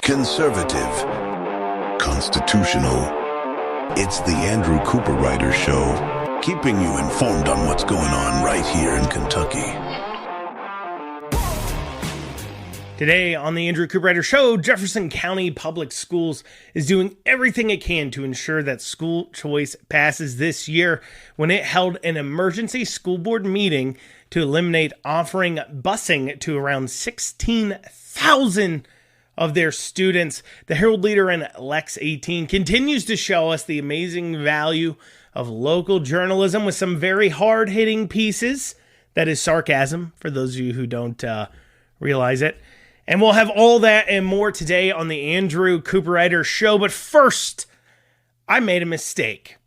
conservative, constitutional. It's the Andrew Cooperrider Show, keeping you informed on what's going on right here in Kentucky. Today on the Andrew Cooperrider Show, Jefferson County Public Schools is doing everything it can to ensure that school choice passes this year when it held an emergency school board meeting to eliminate offering busing to around 16,000 of their students. The Herald Leader and Lex 18 continues to show us the amazing value of local journalism with some very hard-hitting pieces. That is sarcasm, for those of you who don't realize it. And we'll have all that and more today on the Andrew Cooperrider Show. But first, I made a mistake.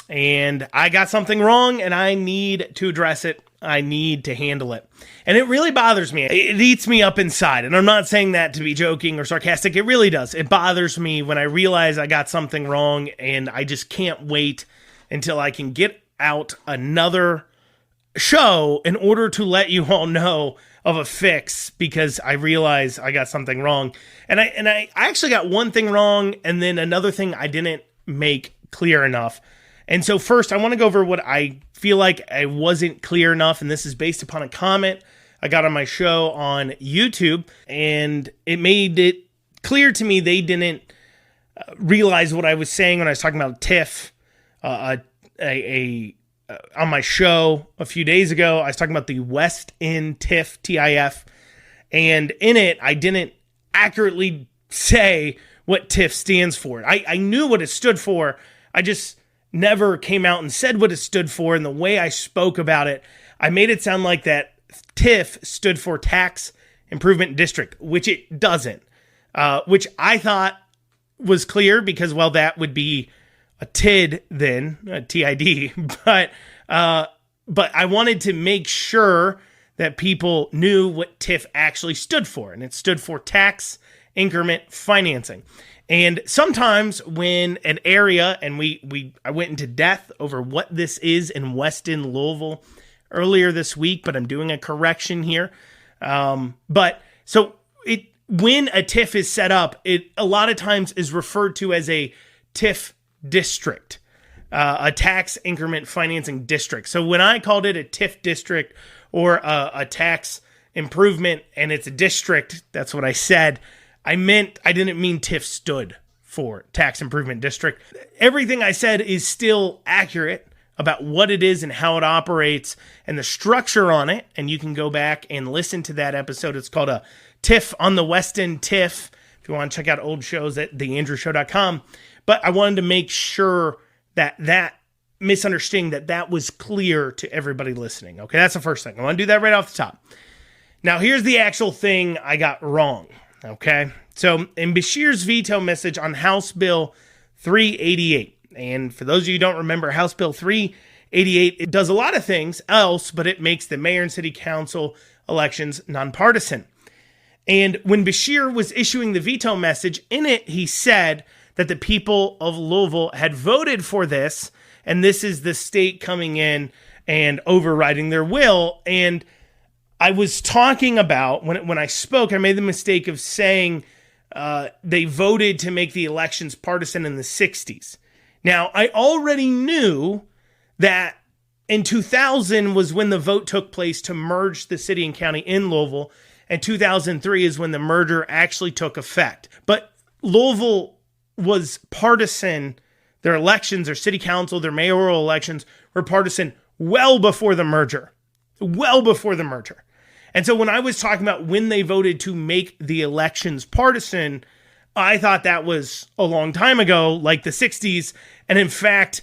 And I got something wrong, and I need to address it. I need to handle it. And it really bothers me. It eats me up inside. And I'm not saying that to be joking or sarcastic. It really does. It bothers me when I realize I got something wrong, and I just can't wait until I can get out another show in order to let you all know of a fix, because I realize I got something wrong. And I actually got one thing wrong, and then another thing I didn't make clear enough. And so first, I want to go over what I feel like I wasn't clear enough, and this is based upon a comment I got on my show on YouTube, and it made it clear to me they didn't realize what I was saying when I was talking about TIF, on my show a few days ago. I was talking about the West End TIF, TIF, and in it, I didn't accurately say what TIF stands for. I knew what it stood for. I just never came out and said what it stood for, and the way I spoke about it, I made it sound like that TIF stood for Tax Improvement District, which it doesn't, which I thought was clear because, well, that would be a TID then, a TID, but I wanted to make sure that people knew what TIF actually stood for, and it stood for Tax Increment Financing. And sometimes when an area, and I went into depth over what this is in Weston, Louisville earlier this week, but I'm doing a correction here. When a TIF is set up, it a lot of times is referred to as a TIF district, a tax increment financing district. So when I called it a TIF district or a tax improvement and it's a district, that's what I said. I didn't mean TIF stood for Tax Improvement District. Everything I said is still accurate about what it is and how it operates and the structure on it. And you can go back and listen to that episode. It's called a TIF on the West End TIF. If you want to check out old shows at theandrewshow.com. But I wanted to make sure that misunderstanding, that was clear to everybody listening. Okay, that's the first thing. I want to do that right off the top. Now, here's the actual thing I got wrong. Okay, so in Beshear's veto message on House Bill 388, and for those of you who don't remember, House Bill 388, it does a lot of things else, but it makes the mayor and city council elections nonpartisan. And when Beshear was issuing the veto message, in it he said that the people of Louisville had voted for this, and this is the state coming in and overriding their will. And I was talking about, when I spoke, I made the mistake of saying they voted to make the elections partisan in the 60s. Now, I already knew that in 2000 was when the vote took place to merge the city and county in Louisville, and 2003 is when the merger actually took effect. But Louisville was partisan. Their elections, their city council, their mayoral elections were partisan well before the merger. And so when I was talking about when they voted to make the elections partisan, I thought that was a long time ago, like the 60s. And in fact,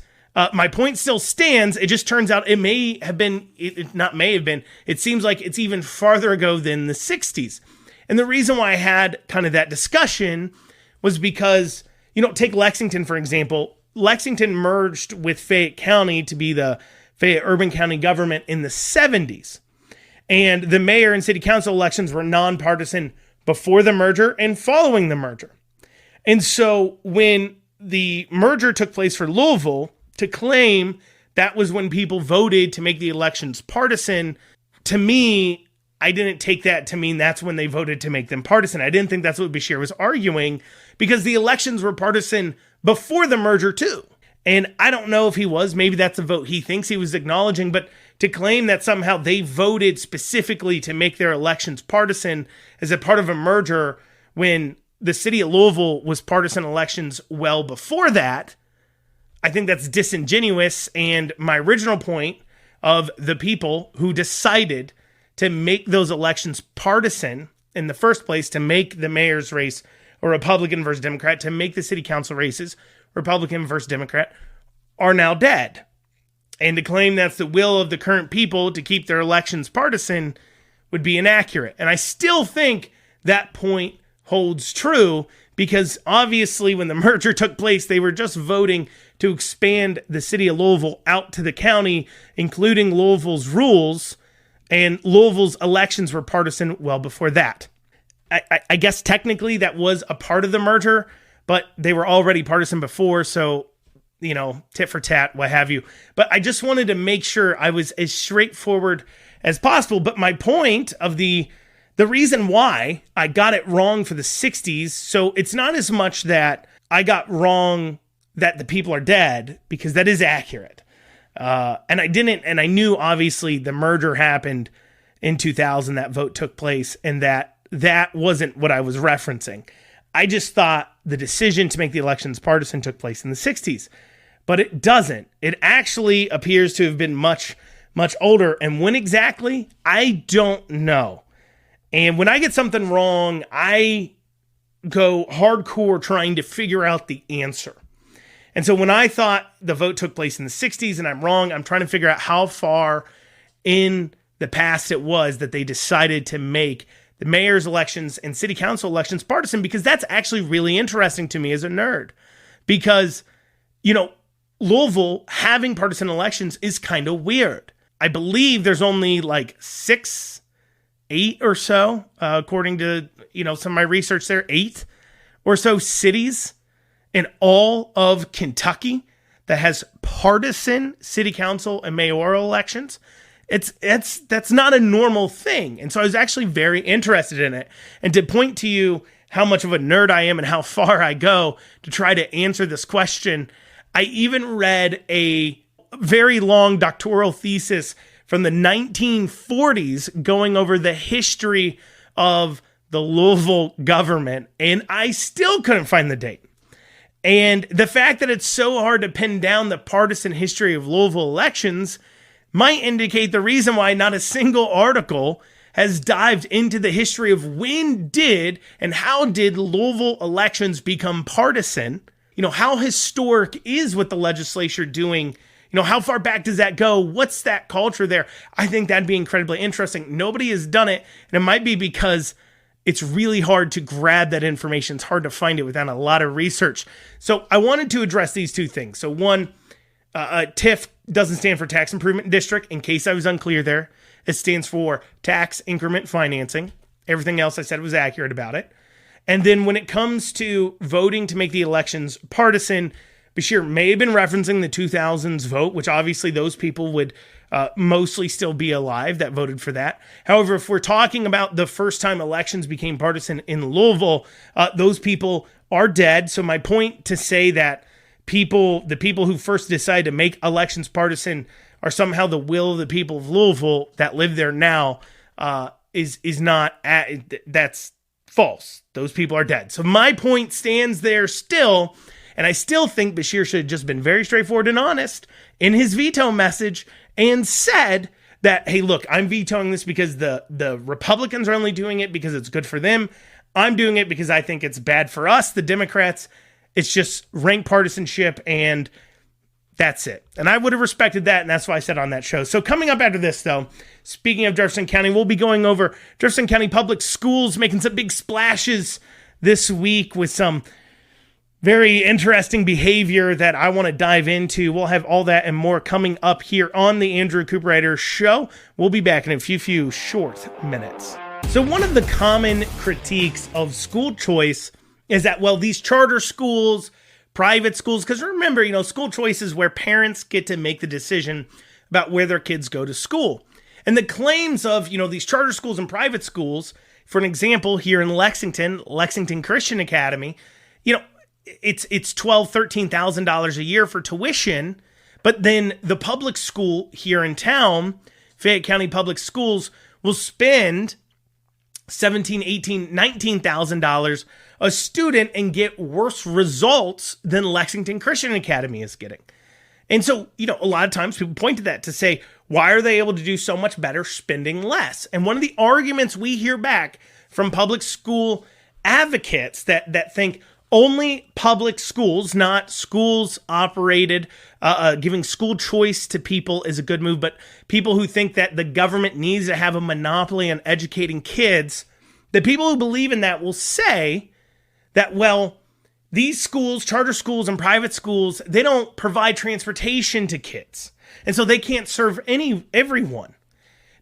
my point still stands. It just turns out it may have been, it seems like it's even farther ago than the 60s. And the reason why I had kind of that discussion was because, take Lexington, for example. Lexington merged with Fayette County to be the Fayette Urban County government in the 70s. And the mayor and city council elections were nonpartisan before the merger and following the merger. And so when the merger took place for Louisville, to claim that was when people voted to make the elections partisan, to me, I didn't take that to mean that's when they voted to make them partisan. I didn't think that's what Beshear was arguing, because the elections were partisan before the merger too. And I don't know if he was. Maybe that's a vote he thinks he was acknowledging. But to claim that somehow they voted specifically to make their elections partisan as a part of a merger when the city of Louisville was partisan elections well before that, I think that's disingenuous. And my original point of the people who decided to make those elections partisan in the first place, to make the mayor's race a Republican versus Democrat, to make the city council races Republican versus Democrat, are now dead. And to claim that's the will of the current people to keep their elections partisan would be inaccurate. And I still think that point holds true, because obviously when the merger took place, they were just voting to expand the city of Louisville out to the county, including Louisville's rules, and Louisville's elections were partisan well before that. I guess technically that was a part of the merger, but they were already partisan before, so, tit for tat, what have you. But I just wanted to make sure I was as straightforward as possible. But my point of the reason why I got it wrong for the 60s, so it's not as much that I got wrong that the people are dead, because that is accurate. And I knew obviously the merger happened in 2000, that vote took place, and that wasn't what I was referencing. I just thought the decision to make the elections partisan took place in the 60s, but it doesn't. It actually appears to have been much, much older. And when exactly, I don't know. And when I get something wrong, I go hardcore trying to figure out the answer. And so when I thought the vote took place in the 60s and I'm wrong, I'm trying to figure out how far in the past it was that they decided to make the mayor's elections and city council elections partisan, because that's actually really interesting to me as a nerd. Because, Louisville having partisan elections is kind of weird. I believe there's only like 8 or so, according to, some of my research there, 8 or so cities in all of Kentucky that has partisan city council and mayoral elections. That's not a normal thing. And so I was actually very interested in it. And to point to you how much of a nerd I am and how far I go to try to answer this question, I even read a very long doctoral thesis from the 1940s going over the history of the Louisville government, and I still couldn't find the date. And the fact that it's so hard to pin down the partisan history of Louisville elections might indicate the reason why not a single article has dived into the history of when did and how did Louisville elections become partisan. How historic is what the legislature doing? How far back does that go? What's that culture there? I think that'd be incredibly interesting. Nobody has done it, and it might be because it's really hard to grab that information. It's hard to find it without a lot of research. So I wanted to address these two things. So one, TIF doesn't stand for Tax Improvement District, in case I was unclear there. It stands for Tax Increment Financing. Everything else I said was accurate about it. And then when it comes to voting to make the elections partisan, Beshear may have been referencing the 2000s vote, which obviously those people would mostly still be alive that voted for that. However, if we're talking about the first time elections became partisan in Louisville, those people are dead. So my point to say that the people who first decided to make elections partisan are somehow the will of the people of Louisville that live there now is not, that's false. Those people are dead. So my point stands there still. And I still think Beshear should have just been very straightforward and honest in his veto message and said that, hey, look, I'm vetoing this because the Republicans are only doing it because it's good for them. I'm doing it because I think it's bad for us, the Democrats. It's just rank partisanship, and that's it. And I would have respected that, and that's why I said on that show. So coming up after this, though, speaking of Jefferson County, we'll be going over Jefferson County Public Schools making some big splashes this week with some very interesting behavior that I want to dive into. We'll have all that and more coming up here on the Andrew Cooperrider Show. We'll be back in a few short minutes. So one of the common critiques of school choice is that, well, these charter schools, private schools, because remember, school choice is where parents get to make the decision about where their kids go to school. And the claims of, these charter schools and private schools, for an example, here in Lexington Christian Academy, it's $12,000, $13,000 a year for tuition. But then the public school here in town, Fayette County Public Schools, will spend $17,000, $18,000, $19,000 a student and get worse results than Lexington Christian Academy is getting. And so, a lot of times people point to that to say, why are they able to do so much better spending less? And one of the arguments we hear back from public school advocates that think only public schools, not schools operated, giving school choice to people is a good move, but people who think that the government needs to have a monopoly on educating kids, the people who believe in that will say that, well, these schools, charter schools and private schools, they don't provide transportation to kids. And so they can't serve everyone.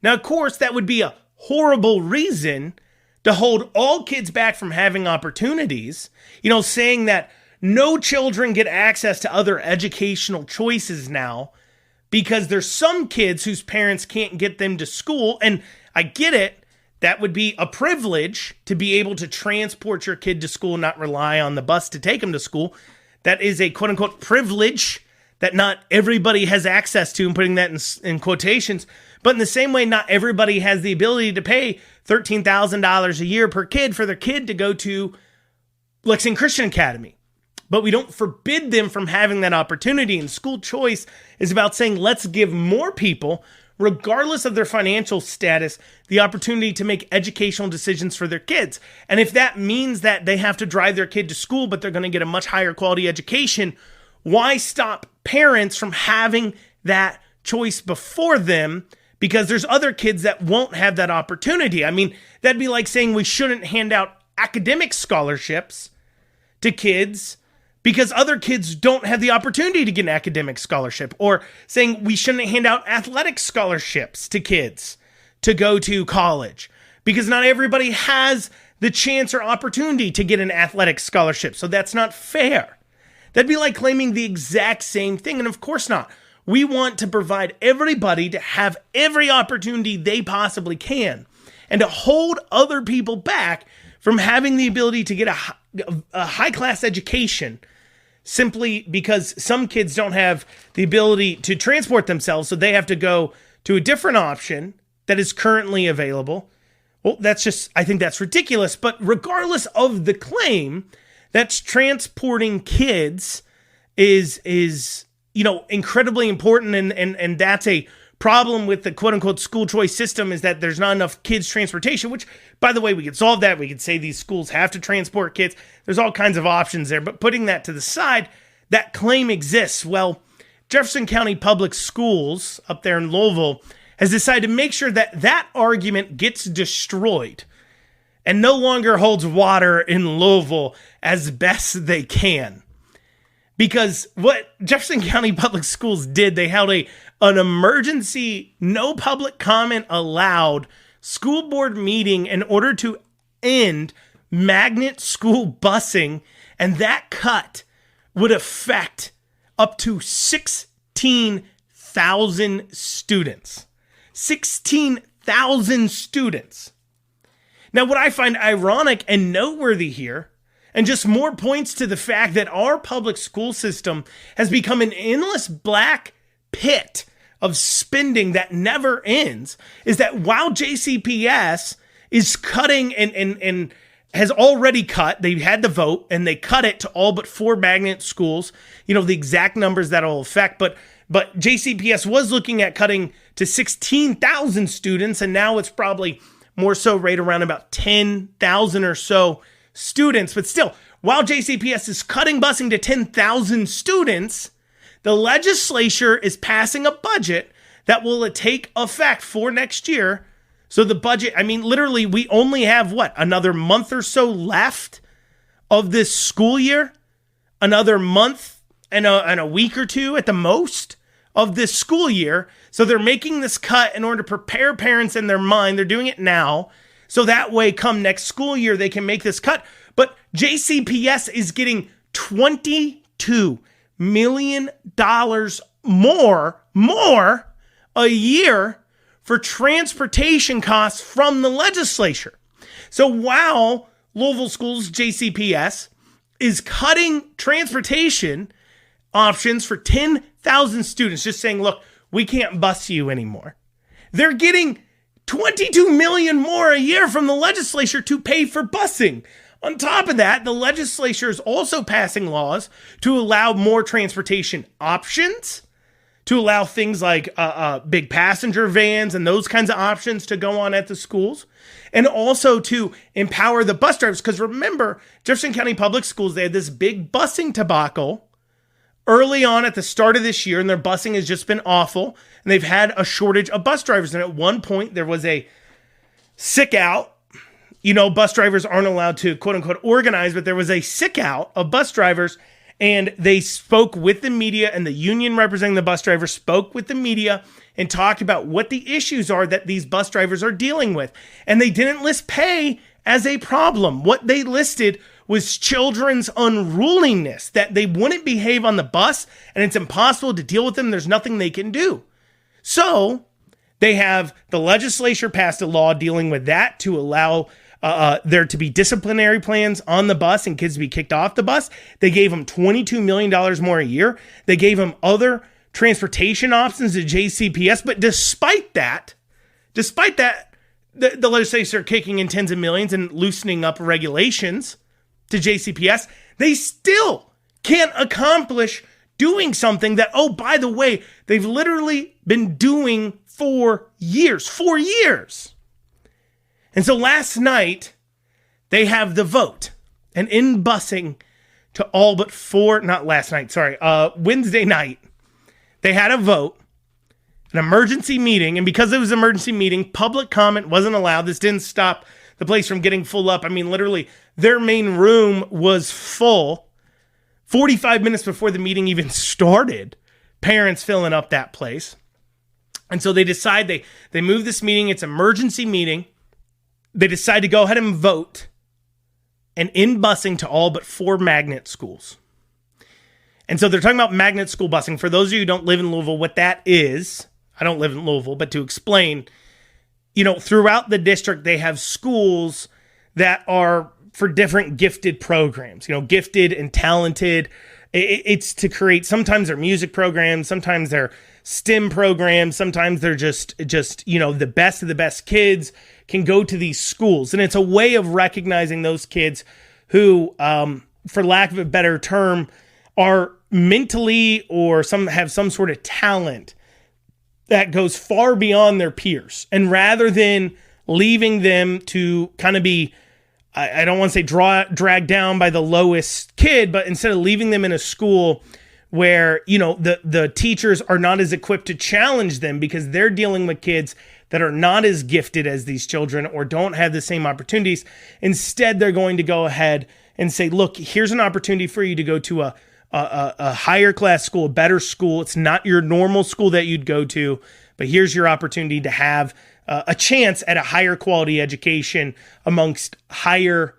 Now, of course, that would be a horrible reason to hold all kids back from having opportunities, saying that no children get access to other educational choices now because there's some kids whose parents can't get them to school. And I get it. That would be a privilege to be able to transport your kid to school, not rely on the bus to take them to school. That is a quote unquote privilege that not everybody has access to, and putting that in quotations. But in the same way, not everybody has the ability to pay $13,000 a year per kid for their kid to go to Lexington Christian Academy. But we don't forbid them from having that opportunity. And school choice is about saying, let's give more people, regardless of their financial status, the opportunity to make educational decisions for their kids. And if that means that they have to drive their kid to school, but they're going to get a much higher quality education, why stop parents from having that choice before them? Because there's other kids that won't have that opportunity. I mean, that'd be like saying we shouldn't hand out academic scholarships to kids because other kids don't have the opportunity to get an academic scholarship, or saying we shouldn't hand out athletic scholarships to kids to go to college because not everybody has the chance or opportunity to get an athletic scholarship. So that's not fair. That'd be like claiming the exact same thing. And of course not. We want to provide everybody to have every opportunity they possibly can, and to hold other people back from having the ability to get a high-class education simply because some kids don't have the ability to transport themselves, so they have to go to a different option that is currently available. Well, I think that's ridiculous. But regardless of the claim, that's transporting kids is incredibly important. And that's a problem with the quote unquote school choice system, is that there's not enough kids transportation, which, by the way, we could solve that. We could say these schools have to transport kids. There's all kinds of options there, but putting that to the side, that claim exists. Well, Jefferson County Public Schools up there in Louisville has decided to make sure that that argument gets destroyed and no longer holds water in Louisville as best they can. Because what Jefferson County Public Schools did, they held an emergency, no public comment allowed school board meeting in order to end magnet school busing, and that cut would affect up to 16,000 students. 16,000 students. Now, what I find ironic and noteworthy here, and just more points to the fact that our public school system has become an endless black pit of spending that never ends, is that while JCPS is cutting and has already cut, they had the vote and they cut it to all but 4 magnet schools, the exact numbers that'll affect, but JCPS was looking at cutting to 16,000 students, and now it's probably more so right around about 10,000 or so students. But still, while JCPS is cutting busing to 10,000 students, the legislature is passing a budget that will take effect for next year. So the budget, literally, we only have another month or so left of this school year, another month and a week or two at the most of this school year. So they're making this cut in order to prepare parents in their mind. They're doing it now. So that way, come next school year, they can make this cut. But JCPS is getting $22 million more a year for transportation costs from the legislature. So while Louisville Schools, JCPS, is cutting transportation options for 10,000 students, just saying, look, we can't bus you anymore. They're getting $22 million more a year from the legislature to pay for busing. On top of that, the legislature is also passing laws to allow more transportation options, to allow things like big passenger vans and those kinds of options to go on at the schools, and also to empower the bus drivers. Because remember, Jefferson County Public Schools, they had this big busing debacle early on at the start of this year, and their busing has just been awful, and they've had a shortage of bus drivers. And at one point, there was a sick out. You know, bus drivers aren't allowed to, quote unquote, organize, but there was a sick out of bus drivers, and they spoke with the media, and the union representing the bus drivers spoke with the media and talked about what the issues are that these bus drivers are dealing with. And they didn't list pay as a problem. What they listed was children's unruliness, that they wouldn't behave on the bus, and it's impossible to deal with them. There's nothing they can do. So they have the legislature passed a law dealing with that to allow there to be disciplinary plans on the bus and kids to be kicked off the bus. They gave them $22 million more a year. They gave them other transportation options to JCPS. But despite that, the legislature are kicking in tens of millions and loosening up regulations to JCPS. They still can't accomplish doing something that, oh, by the way, they've literally been doing for years. And so last night, they have the vote. And in busing to all but Wednesday night, they had a vote, an emergency meeting. And because it was an emergency meeting, public comment wasn't allowed. This didn't stop the place from getting full up. I mean, literally, their main room was full 45 minutes before the meeting even started. Parents filling up that place. And so they decide they move this meeting. It's an emergency meeting. They decide to go ahead and vote and in busing to all but 4 magnet schools. And so they're talking about magnet school busing. For those of you who don't live in Louisville, what that is, I don't live in Louisville, but to explain, you know, throughout the district, they have schools that are for different gifted programs, you know, gifted and talented. It's to create, sometimes they're music programs, sometimes they're STEM programs, sometimes they're just, you know, the best of the best kids can go to these schools. And it's a way of recognizing those kids who, for lack of a better term, are mentally or have some sort of talent that goes far beyond their peers. And rather than leaving them to kind of be, I don't want to say dragged down by the lowest kid, but instead of leaving them in a school where, you know, the teachers are not as equipped to challenge them because they're dealing with kids that are not as gifted as these children or don't have the same opportunities. Instead, they're going to go ahead and say, look, here's an opportunity for you to go to a higher class school, a better school. It's not your normal school that you'd go to, but here's your opportunity to have a chance at a higher quality education amongst higher,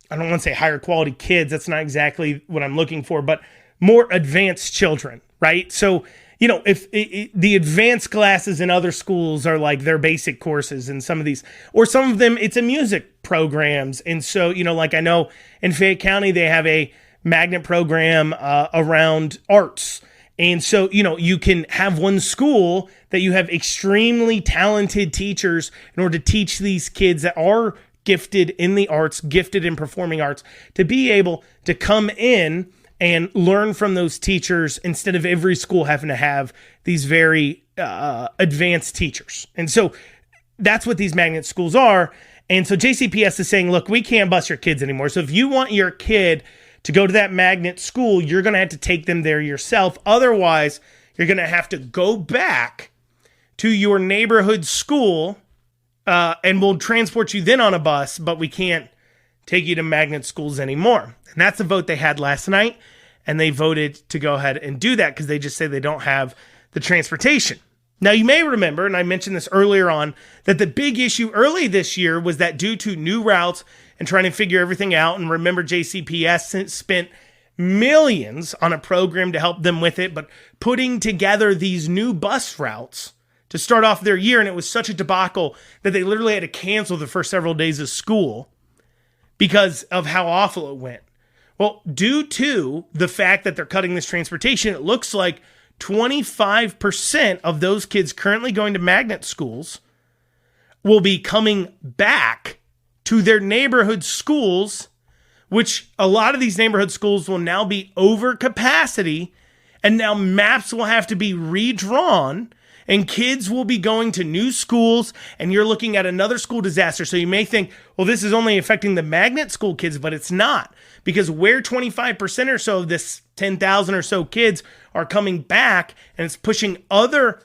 I don't want to say higher quality kids. That's not exactly what I'm looking for, but more advanced children, right? So, you know, if the advanced classes in other schools are like their basic courses and some of these, or some of them, it's a music programs. And so, you know, like I know in Fayette County, they have a magnet program around arts. And so, you know, you can have one school that you have extremely talented teachers in order to teach these kids that are gifted in the arts, gifted in performing arts, to be able to come in and learn from those teachers instead of every school having to have these very advanced teachers. And so that's what these magnet schools are. And so JCPS is saying, look, we can't bus your kids anymore. So if you want your kid to go to that magnet school, you're going to have to take them there yourself. Otherwise, you're going to have to go back to your neighborhood school and we'll transport you then on a bus, but we can't take you to magnet schools anymore. And that's the vote they had last night. And they voted to go ahead and do that because they just say they don't have the transportation. Now, you may remember, and I mentioned this earlier on, that the big issue early this year was that due to new routes and trying to figure everything out, and remember JCPS spent millions on a program to help them with it, but putting together these new bus routes to start off their year, and it was such a debacle that they literally had to cancel the first several days of school because of how awful it went. Well, due to the fact that they're cutting this transportation, it looks like 25% of those kids currently going to magnet schools will be coming back to their neighborhood schools, which a lot of these neighborhood schools will now be over capacity, and now maps will have to be redrawn, and kids will be going to new schools, and you're looking at another school disaster. So you may think, well, this is only affecting the magnet school kids, but it's not, because where 25% or so of this 10,000 or so kids are coming back, and it's pushing other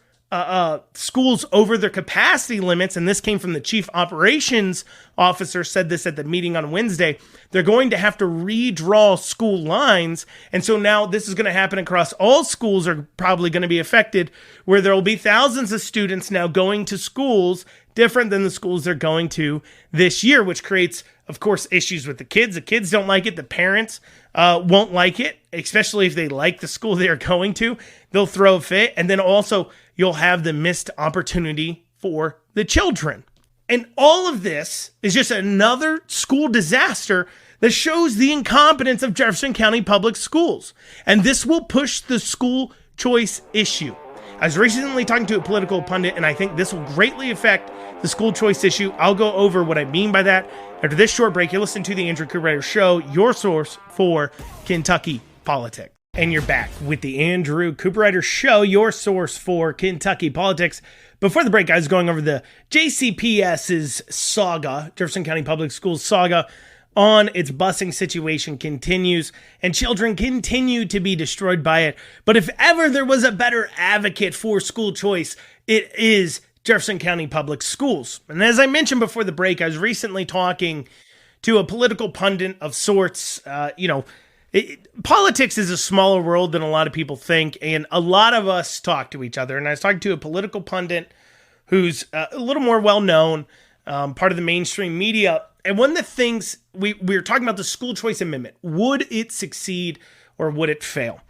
schools over their capacity limits, and this came from the chief operations officer, said this at the meeting on Wednesday, they're going to have to redraw school lines. And so now this is going to happen across all schools are probably going to be affected, where there will be thousands of students now going to schools different than the schools they're going to this year, which creates, of course, issues with the kids. The kids don't like it. The parents won't like it, especially if they like the school they are going to. They'll throw a fit. And then also you'll have the missed opportunity for the children. And all of this is just another school disaster that shows the incompetence of Jefferson County Public Schools. And this will push the school choice issue. I was recently talking to a political pundit, and I think this will greatly affect the school choice issue. I'll go over what I mean by that after this short break. You're listening to the Andrew Cooperrider Show, your source for Kentucky politics. And you're back with the Andrew Cooperrider Show, your source for Kentucky politics. Before the break, I was going over the JCPS's saga, Jefferson County Public Schools saga, on its busing situation continues, and children continue to be destroyed by it. But if ever there was a better advocate for school choice, it is Jefferson County Public Schools. And as I mentioned before the break, I was recently talking to a political pundit of sorts. Politics is a smaller world than a lot of people think, and a lot of us talk to each other. And I was talking to a political pundit who's a little more well-known, part of the mainstream media. And one of the things, we were talking about the school choice amendment. Would it succeed or would it fail?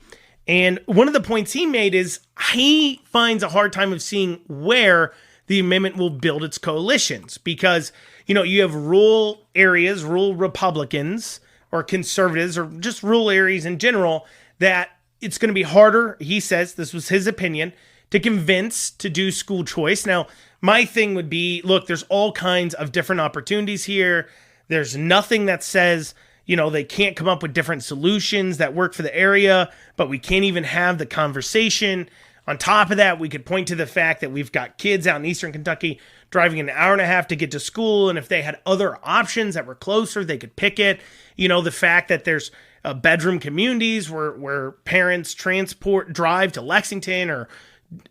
And one of the points he made is he finds a hard time of seeing where the amendment will build its coalitions. Because, you have rural areas, rural Republicans, or conservatives, or just rural areas in general, that it's going to be harder, he says, this was his opinion, to convince to do school choice. Now, my thing would be, look, there's all kinds of different opportunities here. There's nothing that says, they can't come up with different solutions that work for the area, but we can't even have the conversation. On top of that, we could point to the fact that we've got kids out in Eastern Kentucky driving an hour and a half to get to school, and if they had other options that were closer, they could pick it. The fact that there's bedroom communities where parents drive to Lexington or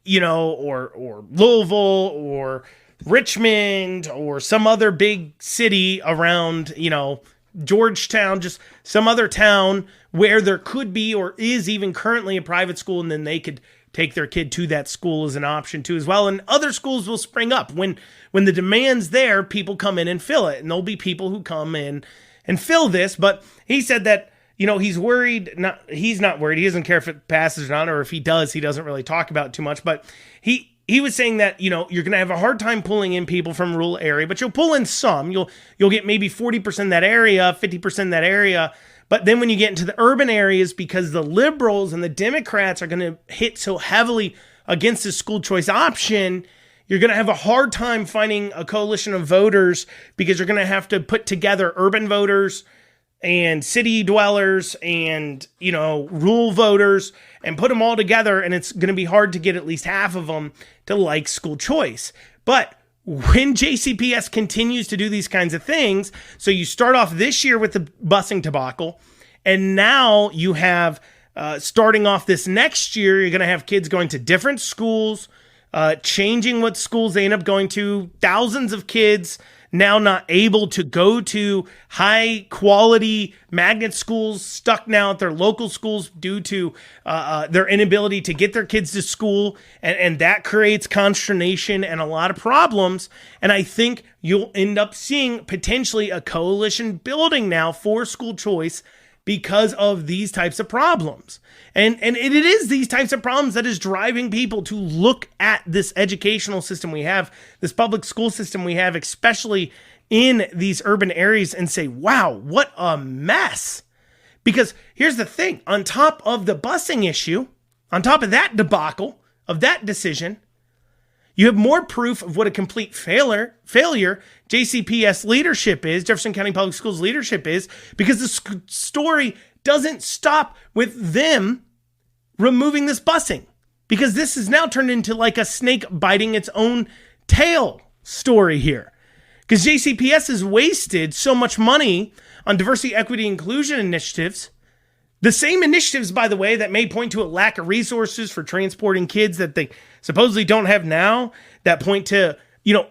Louisville or Richmond or some other big city around, Georgetown, just some other town where there could be or is even currently a private school, and then they could take their kid to that school as an option too as well. And other schools will spring up. When the demand's there, people come in and fill it. And there'll be people who come in and fill this. But he said that, he's worried. He's not worried. He doesn't care if it passes or not, or if he does, he doesn't really talk about it too much. But he was saying that, you're going to have a hard time pulling in people from rural area, but you'll pull in some. You'll get maybe 40% that area, 50% that area. But then when you get into the urban areas, because the liberals and the Democrats are going to hit so heavily against the school choice option, you're going to have a hard time finding a coalition of voters, because you're going to have to put together urban voters and city dwellers and, rural voters and put them all together. And it's going to be hard to get at least half of them to like school choice. But when JCPS continues to do these kinds of things, so you start off this year with the busing debacle, and now you have, starting off this next year, you're going to have kids going to different schools, changing what schools they end up going to, thousands of kids now not able to go to high quality magnet schools, stuck now at their local schools due to their inability to get their kids to school. And that creates consternation and a lot of problems. And I think you'll end up seeing potentially a coalition building now for school choice, because of these types of problems. And it is these types of problems that is driving people to look at this educational system we have, this public school system we have, especially in these urban areas, and say, wow, what a mess. Because here's the thing, on top of the busing issue, on top of that debacle, of that decision, you have more proof of what a complete failure JCPS leadership is, Jefferson County Public Schools leadership is, because the story doesn't stop with them removing this busing. Because this has now turned into like a snake biting its own tail story here. Because JCPS has wasted so much money on diversity, equity, inclusion initiatives. The same initiatives, by the way, that may point to a lack of resources for transporting kids that they supposedly don't have now, that point to,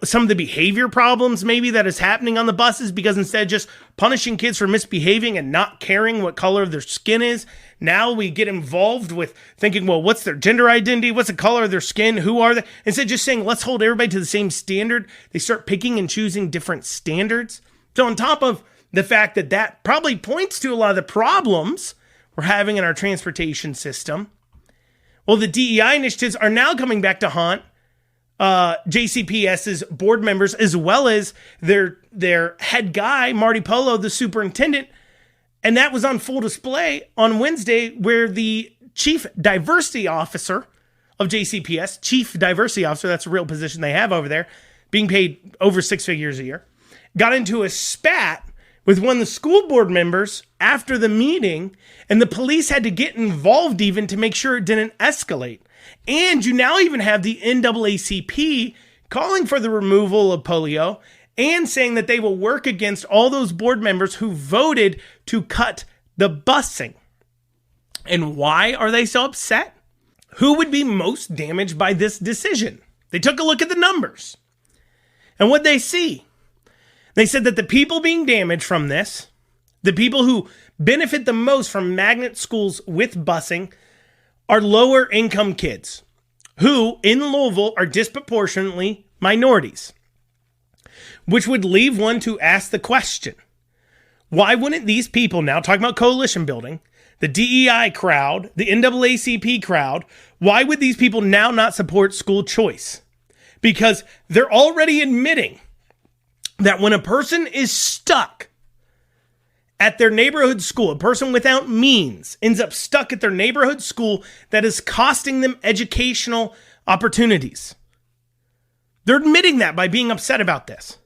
some of the behavior problems maybe that is happening on the buses, because instead of just punishing kids for misbehaving and not caring what color of their skin is, now we get involved with thinking, well, what's their gender identity? What's the color of their skin? Who are they? Instead of just saying, let's hold everybody to the same standard, they start picking and choosing different standards. So on top of the fact that probably points to a lot of the problems we're having in our transportation system, well, the DEI initiatives are now coming back to haunt JCPS's board members, as well as their head guy, Marty Polo, the superintendent. And that was on full display on Wednesday, where the chief diversity officer of JCPS, chief diversity officer, that's a real position they have over there, being paid over 6 figures a year, got into a spat with one of the school board members after the meeting, and the police had to get involved even to make sure it didn't escalate. And you now even have the NAACP calling for the removal of polio and saying that they will work against all those board members who voted to cut the busing. And why are they so upset? Who would be most damaged by this decision? They took a look at the numbers. And what they see, they said that the people being damaged from this, the people who benefit the most from magnet schools with busing, are lower income kids who in Louisville are disproportionately minorities, which would leave one to ask the question, why wouldn't these people, now talking about coalition building, the DEI crowd, the NAACP crowd, why would these people now not support school choice? Because they're already admitting that when a person is stuck at their neighborhood school, a person without means ends up stuck at their neighborhood school that is costing them educational opportunities. They're admitting that by being upset about this.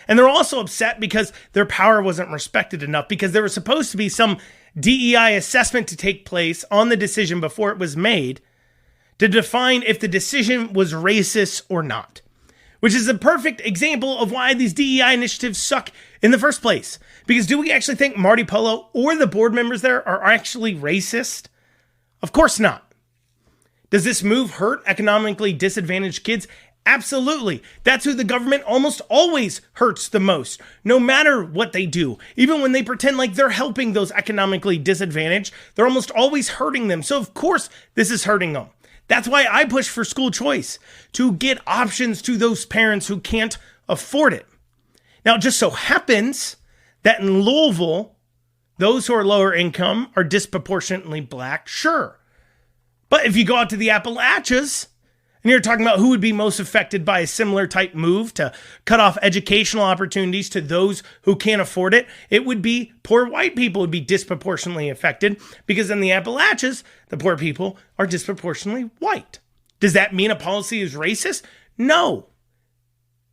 And they're also upset because their power wasn't respected enough, because there was supposed to be some DEI assessment to take place on the decision before it was made to define if the decision was racist or not. Which is a perfect example of why these DEI initiatives suck in the first place. Because do we actually think Marty Polo or the board members there are actually racist? Of course not. Does this move hurt economically disadvantaged kids? Absolutely. That's who the government almost always hurts the most, no matter what they do. Even when they pretend like they're helping those economically disadvantaged, they're almost always hurting them. So of course this is hurting them. That's why I push for school choice, to get options to those parents who can't afford it. Now, it just so happens that in Louisville, those who are lower income are disproportionately black, sure. But if you go out to the Appalachians, and you're talking about who would be most affected by a similar type move to cut off educational opportunities to those who can't afford it, it would be poor white people would be disproportionately affected, because in the Appalachians, the poor people are disproportionately white. Does that mean a policy is racist? No,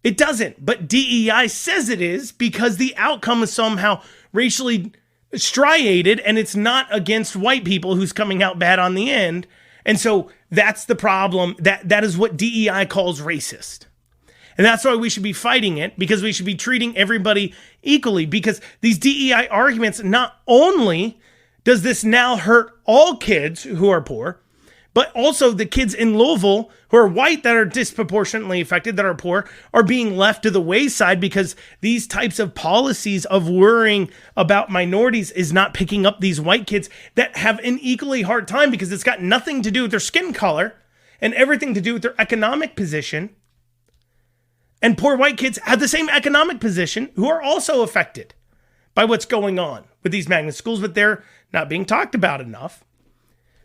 it doesn't. But DEI says it is, because the outcome is somehow racially striated and it's not against white people who's coming out bad on the end. And so that's the problem. That is what DEI calls racist. And that's why we should be fighting it, because we should be treating everybody equally, because these DEI arguments, not only does this now hurt all kids who are poor, but also the kids in Louisville who are white that are disproportionately affected, that are poor, are being left to the wayside, because these types of policies of worrying about minorities is not picking up these white kids that have an equally hard time, because it's got nothing to do with their skin color and everything to do with their economic position. And poor white kids have the same economic position who are also affected by what's going on with these magnet schools, but they're not being talked about enough.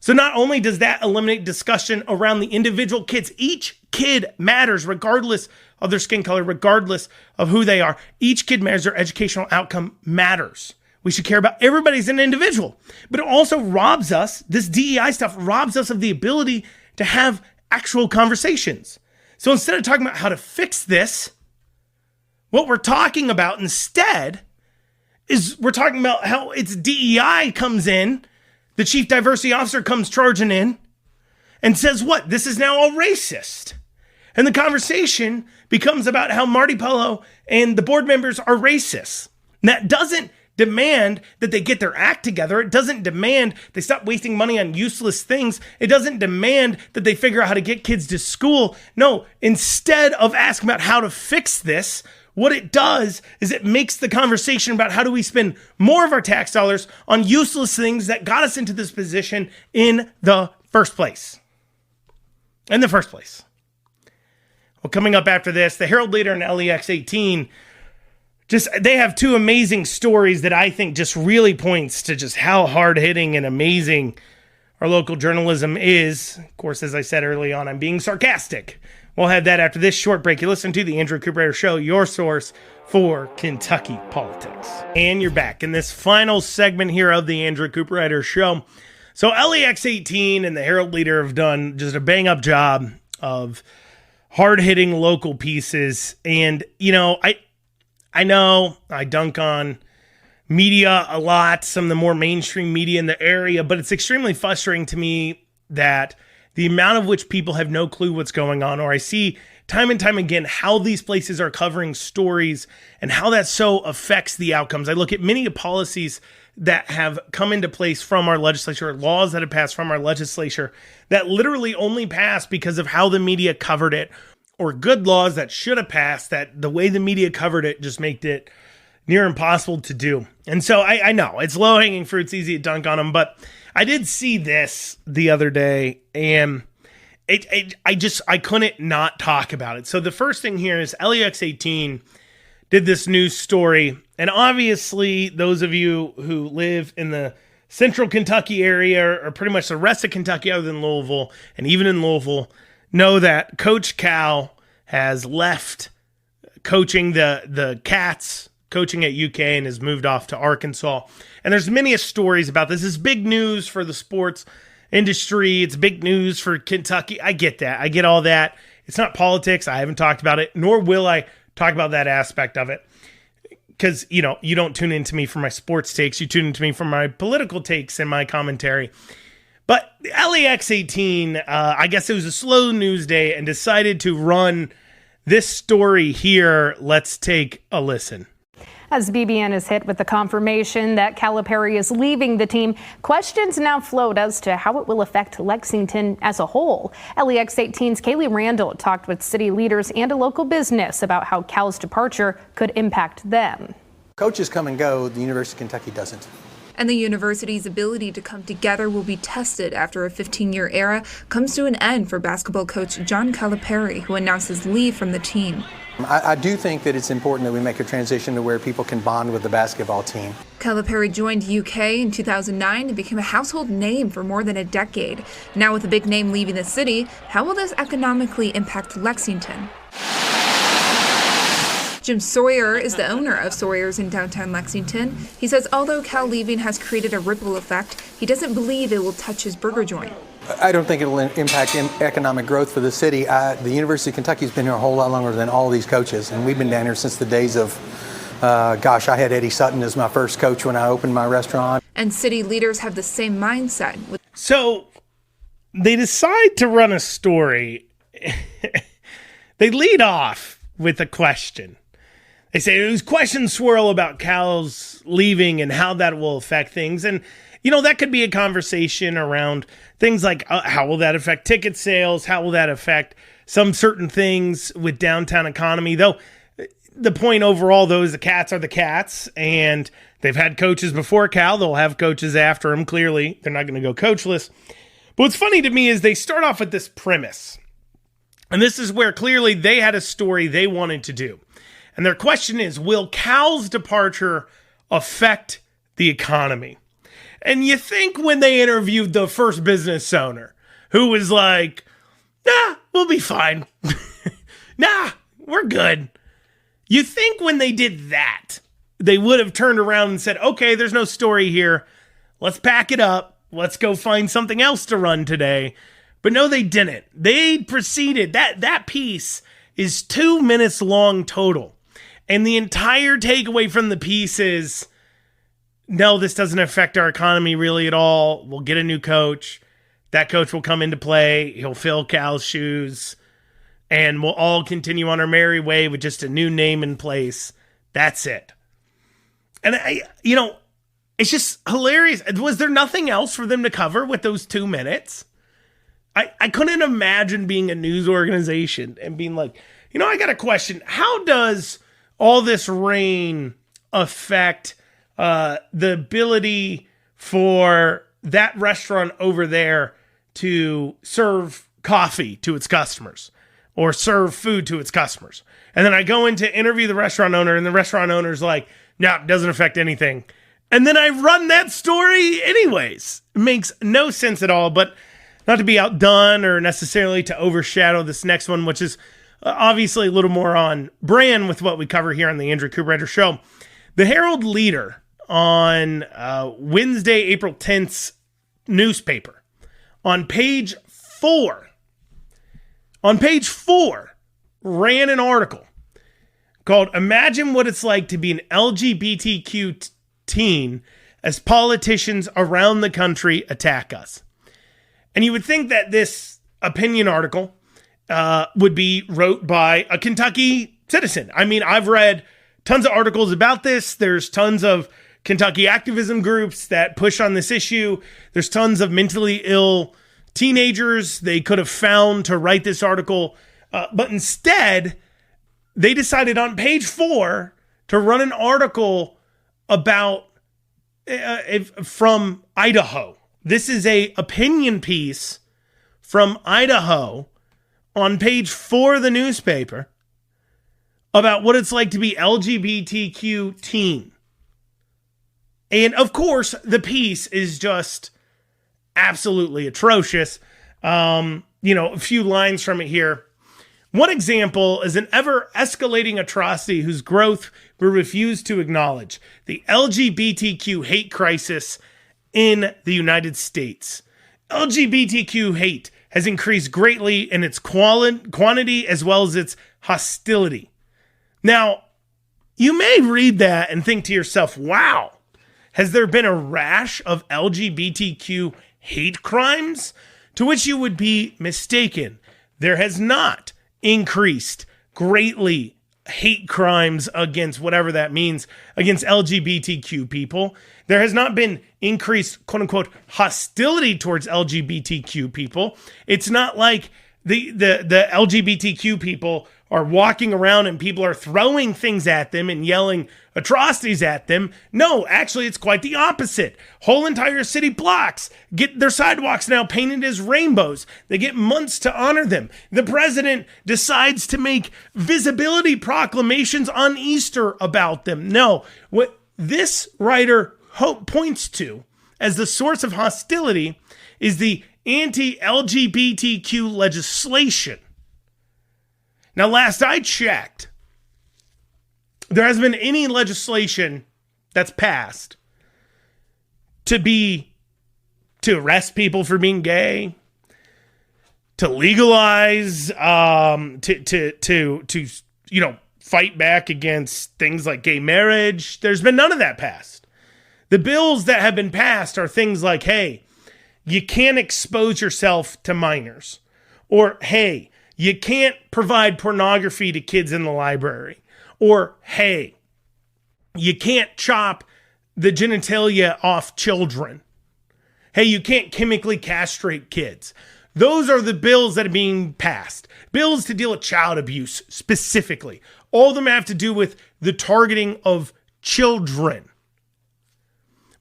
So not only does that eliminate discussion around the individual kids, each kid matters regardless of their skin color, regardless of who they are. Each kid matters, their educational outcome matters. We should care about everybody as an individual. But it also robs us, this DEI stuff robs us of the ability to have actual conversations. So instead of talking about how to fix this, what we're talking about instead is we're talking about how it's DEI comes in, the chief diversity officer comes charging in and says, what? This is now all racist. And the conversation becomes about how Marty Polo and the board members are racist. And that doesn't demand that they get their act together. It doesn't demand they stop wasting money on useless things. It doesn't demand that they figure out how to get kids to school. No, instead of asking about how to fix this, what it does is it makes the conversation about how do we spend more of our tax dollars on useless things that got us into this position in the first place. Well, coming up after this, the Herald Leader and LEX 18, they have two amazing stories that I think just really points to just how hard-hitting and amazing our local journalism is. Of course, as I said early on, I'm being sarcastic. We'll have that after this short break. You listen to the Andrew Cooperrider Show, your source for Kentucky politics. And you're back in this final segment here of the Andrew Cooperrider Show. So LEX 18 and the Herald Leader have done just a bang-up job of hard-hitting local pieces. And, I know I dunk on media a lot, some of the more mainstream media in the area, but it's extremely frustrating to me that the amount of which people have no clue what's going on, or I see time and time again how these places are covering stories and how that so affects the outcomes. I look at many policies that have come into place from our legislature, laws that have passed from our legislature that literally only passed because of how the media covered it, or good laws that should have passed that the way the media covered it just made it near impossible to do. And so I know it's low-hanging fruit, it's easy to dunk on them, but I did see this the other day, and I couldn't not talk about it. So the first thing here is LEX 18 did this news story, and obviously those of you who live in the central Kentucky area, or pretty much the rest of Kentucky other than Louisville, and even in Louisville, know that Coach Cal has left coaching the Cats, coaching at UK, and has moved off to Arkansas. And there's many stories about this. It's big news for the sports industry. It's big news for Kentucky. I get that. I get all that. It's not politics. I haven't talked about it, nor will I talk about that aspect of it. Because, you don't tune into me for my sports takes. You tune into me for my political takes and my commentary. But LEX 18, I guess it was a slow news day and decided to run this story here. Let's take a listen. As BBN is hit with the confirmation that Calipari is leaving the team, questions now float as to how it will affect Lexington as a whole. LEX 18's Kaylee Randall talked with city leaders and a local business about how Cal's departure could impact them. Coaches come and go, the University of Kentucky doesn't. And the university's ability to come together will be tested after a 15-year era comes to an end for basketball coach John Calipari, who announced his leave from the team. I do think that it's important that we make a transition to where people can bond with the basketball team. Calipari joined UK in 2009 and became a household name for more than a decade. Now with a big name leaving the city, how will this economically impact Lexington? Jim Sawyer is the owner of Sawyer's in downtown Lexington. He says although Cal leaving has created a ripple effect, he doesn't believe it will touch his burger joint. I don't think it will impact economic growth for the city. The University of Kentucky has been here a whole lot longer than all these coaches, and we've been down here since the days of, I had Eddie Sutton as my first coach when I opened my restaurant. And city leaders have the same mindset. So they decide to run a story. They lead off with a question. They say there's questions swirl about Cal's leaving and how that will affect things. And, that could be a conversation around things like how will that affect ticket sales? How will that affect some certain things with downtown economy? Though the point overall, though, is the Cats are the Cats, and they've had coaches before Cal. They'll have coaches after him. Clearly, they're not going to go coachless. But what's funny to me is they start off with this premise. And this is where clearly they had a story they wanted to do. And their question is, will Cal's departure affect the economy. And you think when they interviewed the first business owner who was like, nah, we'll be fine. Nah, we're good. You think when they did that, they would have turned around and said, okay, there's no story here. Let's pack it up. Let's go find something else to run today. But no, they didn't. They proceeded. That piece is 2 minutes long total. And the entire takeaway from the piece is, no, this doesn't affect our economy really at all. We'll get a new coach. That coach will come into play. He'll fill Cal's shoes. And we'll all continue on our merry way with just a new name in place. That's it. And it's just hilarious. Was there nothing else for them to cover with those 2 minutes? I couldn't imagine being a news organization and being like, I got a question. How does all this rain affect the ability for that restaurant over there to serve coffee to its customers or serve food to its customers? And then I go in to interview the restaurant owner, and the restaurant owner's like, no, it doesn't affect anything. And then I run that story anyways. It makes no sense at all, but not to be outdone or necessarily to overshadow this next one, which is obviously a little more on brand with what we cover here on the Andrew Cooperrider Show. The Herald Leader on Wednesday, April 10th's newspaper, on page 4, ran an article called "Imagine What It's Like to Be an LGBTQ Teen as Politicians Around the Country Attack Us." And you would think that this opinion article would be wrote by a Kentucky citizen. I mean, I've read tons of articles about this. There's tons of Kentucky activism groups that push on this issue. There's tons of mentally ill teenagers they could have found to write this article. But instead, they decided on page 4 to run an article about from Idaho. This is a opinion piece from Idaho on page 4 of the newspaper about what it's like to be LGBTQ teen. And of course, the piece is just absolutely atrocious. A few lines from it here. One example is an ever-escalating atrocity whose growth we refuse to acknowledge: the LGBTQ hate crisis in the United States. LGBTQ hate has increased greatly in its quantity as well as its hostility. Now, you may read that and think to yourself, wow, has there been a rash of LGBTQ hate crimes? To which you would be mistaken. There has not increased greatly hate crimes against whatever that means, against LGBTQ people. There has not been increased, quote unquote, hostility towards LGBTQ people. It's not like the LGBTQ people are walking around and people are throwing things at them and yelling atrocities at them. No, actually, it's quite the opposite. Whole entire city blocks get their sidewalks now painted as rainbows. They get months to honor them. The president decides to make visibility proclamations on Easter about them. No, what this writer points to as the source of hostility is the anti-LGBTQ legislation. Now, last I checked, there hasn't been any legislation that's passed to arrest people for being gay, to legalize, to fight back against things like gay marriage. There's been none of that passed. The bills that have been passed are things like, hey, you can't expose yourself to minors, or hey, you can't provide pornography to kids in the library. Or, hey, you can't chop the genitalia off children. Hey, you can't chemically castrate kids. Those are the bills that are being passed. Bills to deal with child abuse specifically. All of them have to do with the targeting of children.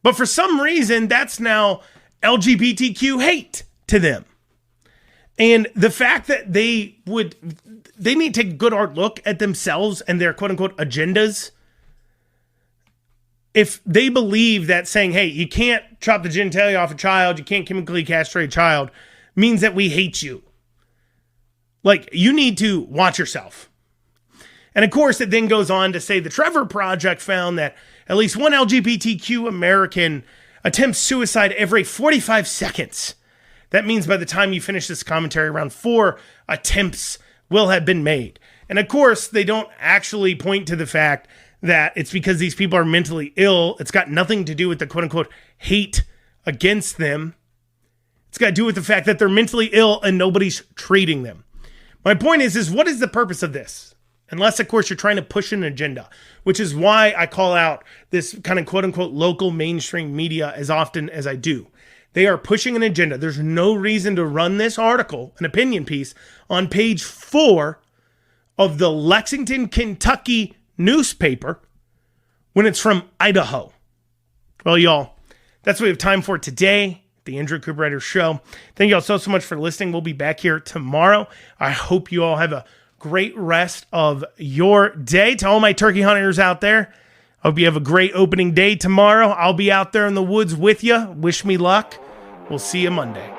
But for some reason, that's now LGBTQ hate to them. And the fact that they need to take a good hard look at themselves and their quote unquote agendas. if they believe that saying, hey, you can't chop the genitalia off a child, you can't chemically castrate a child, means that we hate you. Like, you need to watch yourself. And of course, it then goes on to say the Trevor Project found that at least one LGBTQ American attempts suicide every 45 seconds. That means by the time you finish this commentary, around 4 attempts will have been made. And of course, they don't actually point to the fact that it's because these people are mentally ill. It's got nothing to do with the quote-unquote hate against them. It's got to do with the fact that they're mentally ill and nobody's treating them. My point is what is the purpose of this? Unless, of course, you're trying to push an agenda, which is why I call out this kind of quote-unquote local mainstream media as often as I do. They are pushing an agenda. There's no reason to run this article, an opinion piece, on page 4 of the Lexington, Kentucky newspaper when it's from Idaho. Well, y'all, that's what we have time for today. The Andrew Cooperrider Show. Thank you all so much for listening. We'll be back here tomorrow. I hope you all have a great rest of your day. To all my turkey hunters out there, I hope you have a great opening day tomorrow. I'll be out there in the woods with you. Wish me luck. We'll see you Monday.